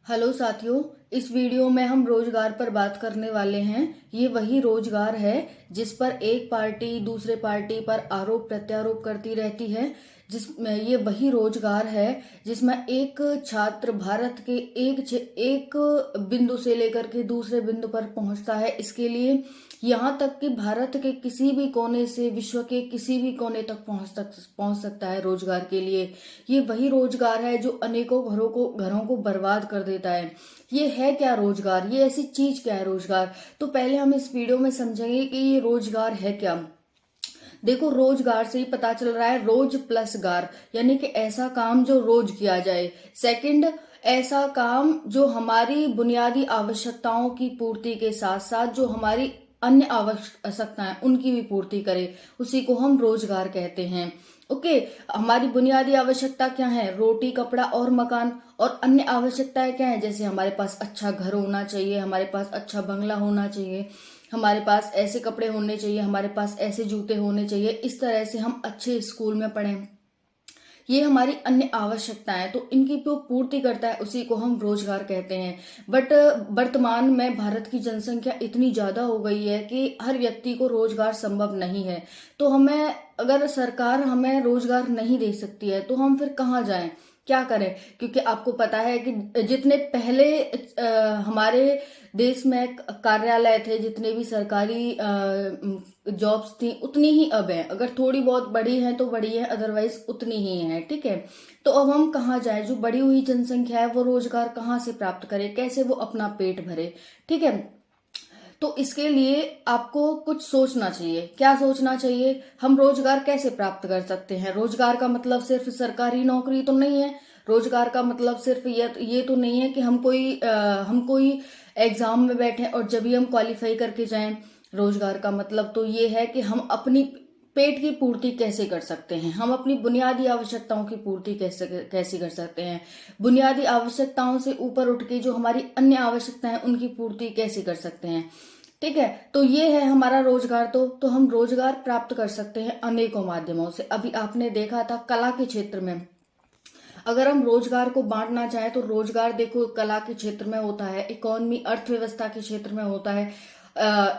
Hello साथियों। इस video में हम रोजगार पर बात करने वाले हैं। ये वही रोजगार है जिस पर एक पार्टी दूसरे पार्टी पर आरोप प्रत्यारोप करती रहती है। जिसमें ये वही रोजगार है जिसमें एक छात्र भारत के एक बिंदु से लेकर के दूसरे बिंदु पर पहुंचता है। इसके लिए यहाँ तक कि भारत के किसी भी कोने से विश्व के किसी भी कोने तक पहुंच सकता है। रोजगार के लिए ये वही रोजगार है जो अनेकों घरों को बर्बाद कर देता है। ये है क्या रोजगार? ये ऐसी चीज क्या है रोजगार? तो पहले हम इस वीडियो में समझेंगे कि ये रोजगार है क्या। देखो, रोजगार से ही पता चल रहा है, रोज प्लस गार, यानी कि ऐसा काम जो रोज किया जाए। सेकंड, ऐसा काम जो हमारी बुनियादी आवश्यकताओं की पूर्ति के साथ साथ जो हमारी अन्य आवश्यकताएं उनकी भी पूर्ति करे, उसी को हम रोजगार कहते हैं। ओके। हमारी बुनियादी आवश्यकता क्या है? रोटी, कपड़ा और मकान। और अन्य आवश्यकताएं क्या है? जैसे हमारे पास अच्छा घर होना चाहिए, हमारे पास अच्छा बंगला होना चाहिए, हमारे पास ऐसे कपड़े होने चाहिए, हमारे पास ऐसे जूते होने चाहिए, इस तरह से हम अच्छे स्कूल में पढ़ें। ये हमारी अन्य आवश्यकताएं, तो इनकी जो पूर्ति करता है उसी को हम रोजगार कहते हैं। बट वर्तमान में भारत की जनसंख्या इतनी ज्यादा हो गई है कि हर व्यक्ति को रोजगार संभव नहीं है। तो हमें, अगर सरकार हमें रोजगार नहीं दे सकती है तो हम फिर कहाँ जाएं, क्या करें? क्योंकि आपको पता है कि जितने पहले हमारे देश में कार्यालय थे, जितने भी सरकारी जॉब्स थी, उतनी ही अब है। अगर थोड़ी बहुत बढ़ी है तो बढ़ी है, अदरवाइज उतनी ही है। ठीक है। तो अब हम कहाँ जाए? जो बढ़ी हुई जनसंख्या है वो रोजगार कहाँ से प्राप्त करे? कैसे वो अपना पेट भरे? ठीक है। तो इसके लिए आपको कुछ सोचना चाहिए। क्या सोचना चाहिए? हम रोजगार कैसे प्राप्त कर सकते हैं? रोजगार का मतलब सिर्फ सरकारी नौकरी तो नहीं है। रोजगार का मतलब सिर्फ ये तो नहीं है कि हम कोई एग्जाम में बैठे और जब भी हम क्वालिफाई करके जाएं। रोजगार का मतलब तो ये है कि हम अपनी पेट की पूर्ति कैसे कर सकते हैं, हम अपनी बुनियादी आवश्यकताओं की पूर्ति कैसे कैसे कर सकते हैं, बुनियादी आवश्यकताओं से ऊपर उठ के जो हमारी अन्य आवश्यकताएं उनकी पूर्ति कैसे कर सकते हैं। ठीक है। तो ये है हमारा रोजगार। तो हम रोजगार प्राप्त कर सकते हैं अनेकों माध्यमों से। अभी आपने देखा था कला के क्षेत्र में, अगर हम रोजगार को बांटना चाहें तो रोजगार देखो कला के क्षेत्र में होता है, इकोनॉमी अर्थव्यवस्था के क्षेत्र में होता है,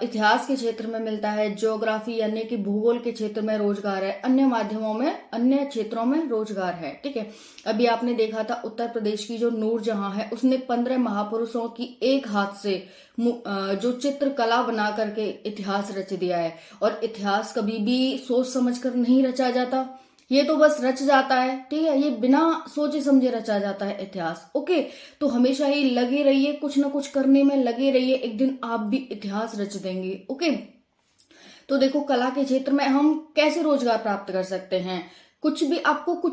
इतिहास के क्षेत्र में मिलता है, ज्योग्राफी यानी कि भूगोल के क्षेत्र में रोजगार है, अन्य माध्यमों में, अन्य क्षेत्रों में रोजगार है। ठीक है। अभी आपने देखा था उत्तर प्रदेश की जो नूरजहां है, उसने 15 महापुरुषों की एक हाथ से जो चित्रकला बना करके इतिहास रच दिया है। और इतिहास कभी भी सोच समझ कर नहीं रचा जाता, ये तो बस रच जाता है। ठीक है। ये बिना सोचे समझे रचा जाता है इतिहास। ओके। तो हमेशा ही लगे रहिए, कुछ ना कुछ करने में लगे रहिए, एक दिन आप भी इतिहास रच देंगे। ओके। तो देखो, कला के क्षेत्र में हम कैसे रोजगार प्राप्त कर सकते हैं? कुछ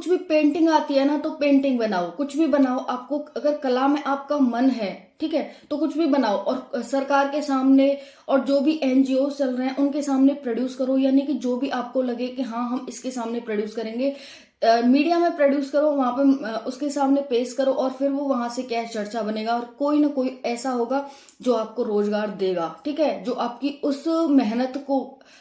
भी पेंटिंग आती है ना, तो पेंटिंग बनाओ, कुछ भी बनाओ। आपको अगर कला में आपका मन है, ठीक है, तो कुछ भी बनाओ और सरकार के सामने और जो भी एनजीओ चल रहे हैं उनके सामने प्रोड्यूस करो। यानी कि जो भी आपको लगे कि हाँ हम इसके सामने प्रोड्यूस करेंगे, मीडिया में प्रोड्यूस करो, वहां पे उसके सामने पेश करो और फिर वो वहां से क्या चर्चा बनेगा और कोई ना कोई ऐसा होगा जो आपको रोजगार देगा। ठीक है। जो आपकी उस मेहनत को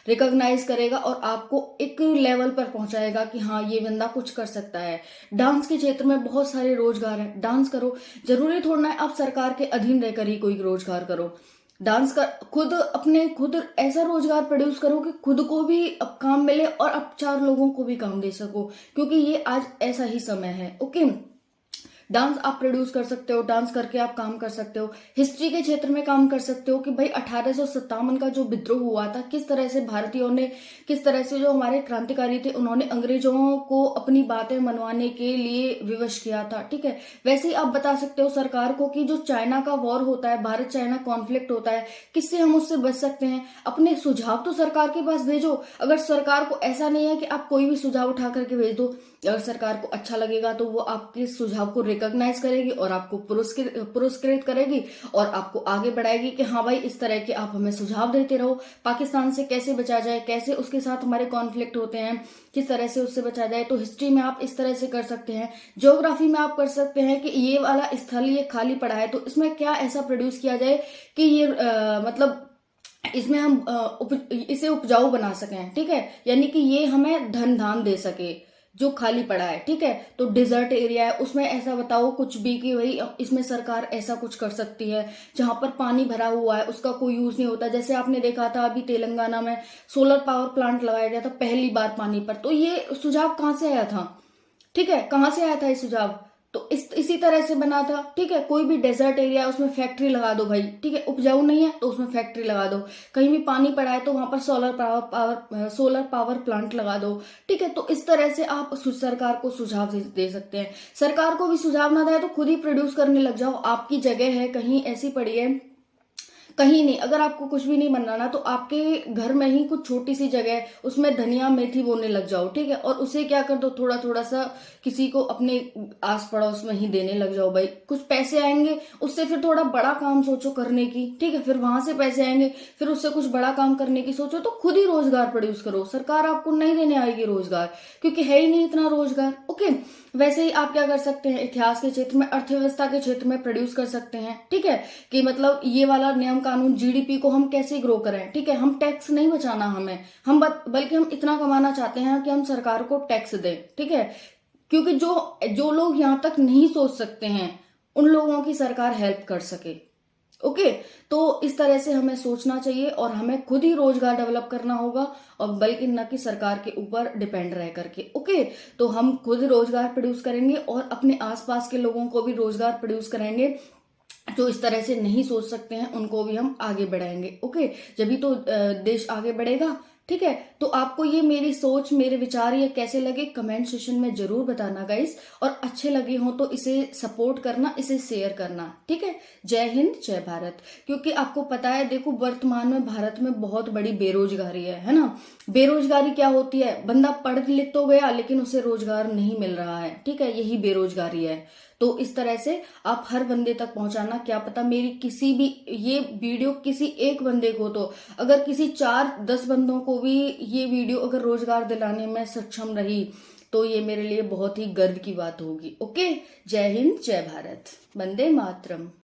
रिकॉग्नाइज करेगा और आपको एक लेवल पर पहुंचाएगा कि हाँ ये बंदा कुछ कर सकता है। डांस के क्षेत्र में बहुत सारे रोजगार है, डांस करो। जरूरी थोड़ा है आप सरकार के अधीन रहकर ही कोई रोजगार करो। डांस का खुद ऐसा रोजगार प्रोड्यूस करो कि खुद को भी अब काम मिले और आप 4 लोगों को भी काम दे सको, क्योंकि ये आज ऐसा ही समय है। ओके। डांस आप प्रोड्यूस कर सकते हो, डांस करके आप काम कर सकते हो। हिस्ट्री के क्षेत्र में काम कर सकते हो कि भाई 1857 का जो विद्रोह हुआ था, किस तरह से भारतीयों ने, किस तरह से जो हमारे क्रांतिकारी थे उन्होंने अंग्रेजों को अपनी बातें मनवाने के लिए विवश किया था। ठीक है। वैसे ही आप बता सकते हो सरकार को कि जो चाइना का वॉर होता है, भारत चाइना कॉन्फ्लिक्ट होता है, किससे हम उससे बच सकते हैं। अपने सुझाव तो सरकार के पास भेजो। अगर सरकार को ऐसा नहीं है कि आप कोई भी सुझाव उठा करके भेज दो, अगर सरकार को अच्छा लगेगा तो वो आपके सुझाव को रिकॉग्नाइज करेगी और आपको पुरस्कृत करेगी और आपको आगे बढ़ाएगी कि हाँ भाई इस तरह के आप हमें सुझाव देते रहो। पाकिस्तान से कैसे बचा जाए, कैसे उसके साथ हमारे कॉन्फ्लिक्ट होते हैं, किस तरह से उससे बचा जाए। तो हिस्ट्री में आप इस तरह से कर सकते हैं। ज्योग्राफी में आप कर सकते हैं कि ये वाला स्थल ये खाली पड़ा है तो इसमें क्या ऐसा प्रोड्यूस किया जाए कि ये मतलब इसमें हम इसे उपजाऊ बना सकें। ठीक है। यानी कि ये हमें धन धान दे सके, जो खाली पड़ा है, ठीक है। तो डिजर्ट एरिया है, उसमें ऐसा बताओ कुछ भी कि भाई इसमें सरकार ऐसा कुछ कर सकती है। जहां पर पानी भरा हुआ है उसका कोई यूज नहीं होता, जैसे आपने देखा था अभी तेलंगाना में सोलर पावर प्लांट लगाया गया था पहली बार पानी पर, तो ये सुझाव कहां से आया था, ठीक है, कहां से आया था ये सुझाव? तो इसी तरह से बना था, ठीक है। कोई भी डेजर्ट एरिया है उसमें फैक्ट्री लगा दो भाई, ठीक है, उपजाऊ नहीं है तो उसमें फैक्ट्री लगा दो। कहीं भी पानी पड़ा है तो वहां पर सोलर पावर प्लांट लगा दो, ठीक है। तो इस तरह से आप सरकार को सुझाव दे सकते हैं। सरकार को भी सुझाव ना दे तो खुद ही प्रोड्यूस करने लग जाओ। आपकी जगह है कहीं ऐसी पड़ी है, कहीं नहीं, अगर आपको कुछ भी नहीं बनना ना तो आपके घर में ही कुछ छोटी सी जगह है उसमें धनिया मेथी बोने लग जाओ, ठीक है। और उसे क्या कर दो, थोड़ा थोड़ा सा किसी को अपने आस पड़ोस में ही देने लग जाओ भाई, कुछ पैसे आएंगे उससे, फिर थोड़ा बड़ा काम सोचो करने की, ठीक है। फिर वहां से पैसे आएंगे, फिर उससे कुछ बड़ा काम करने की सोचो, तो खुद ही रोजगार प्रोड्यूस करो। सरकार आपको नहीं देने आएगी रोजगार, क्योंकि है ही नहीं इतना रोजगार, ओके। वैसे ही आप क्या कर सकते हैं, इतिहास के क्षेत्र में, अर्थव्यवस्था के क्षेत्र में प्रोड्यूस कर सकते हैं, ठीक है। कि मतलब ये वाला नियम कानून, जीडीपी को हम कैसे ग्रो करें, ठीक है। हम टैक्स नहीं बचाना हमें, हम बल्कि हम इतना कमाना चाहते हैं कि हम सरकार को टैक्स दें, ठीक है। क्योंकि जो जो लोग यहाँ तक नहीं सोच सकते हैं उन लोगों की सरकार हेल्प कर सके, ओके। तो इस तरह से हमें सोचना चाहिए और हमें खुद ही रोजगार डेवलप करना होगा, और बल्कि न कि सरकार के ऊपर डिपेंड रह करके, ओके। तो हम खुद रोजगार प्रोड्यूस करेंगे और अपने आसपास के लोगों को भी रोजगार प्रोड्यूस करेंगे। जो इस तरह से नहीं सोच सकते हैं उनको भी हम आगे बढ़ाएंगे, ओके। जब तो देश आगे बढ़ेगा, ठीक है। तो आपको ये मेरी सोच, मेरे विचार ये कैसे लगे कमेंट सेशन में जरूर बताना गाइस, और अच्छे लगे हो तो इसे सपोर्ट करना, इसे शेयर करना, ठीक है। जय हिंद जय भारत। क्योंकि आपको पता है, देखो वर्तमान में भारत में बहुत बड़ी बेरोजगारी है ना। बेरोजगारी क्या होती है, बंदा पढ़ लिख तो गया लेकिन उसे रोजगार नहीं मिल रहा है, ठीक है, यही बेरोजगारी है। तो इस तरह से आप हर बंदे तक पहुंचाना, क्या पता मेरी किसी भी ये वीडियो किसी एक बंदे को, तो अगर किसी 4-10 बंदों को भी ये वीडियो अगर रोजगार दिलाने में सक्षम रही तो ये मेरे लिए बहुत ही गर्व की बात होगी, ओके। जय हिंद जय भारत, वंदे मातरम।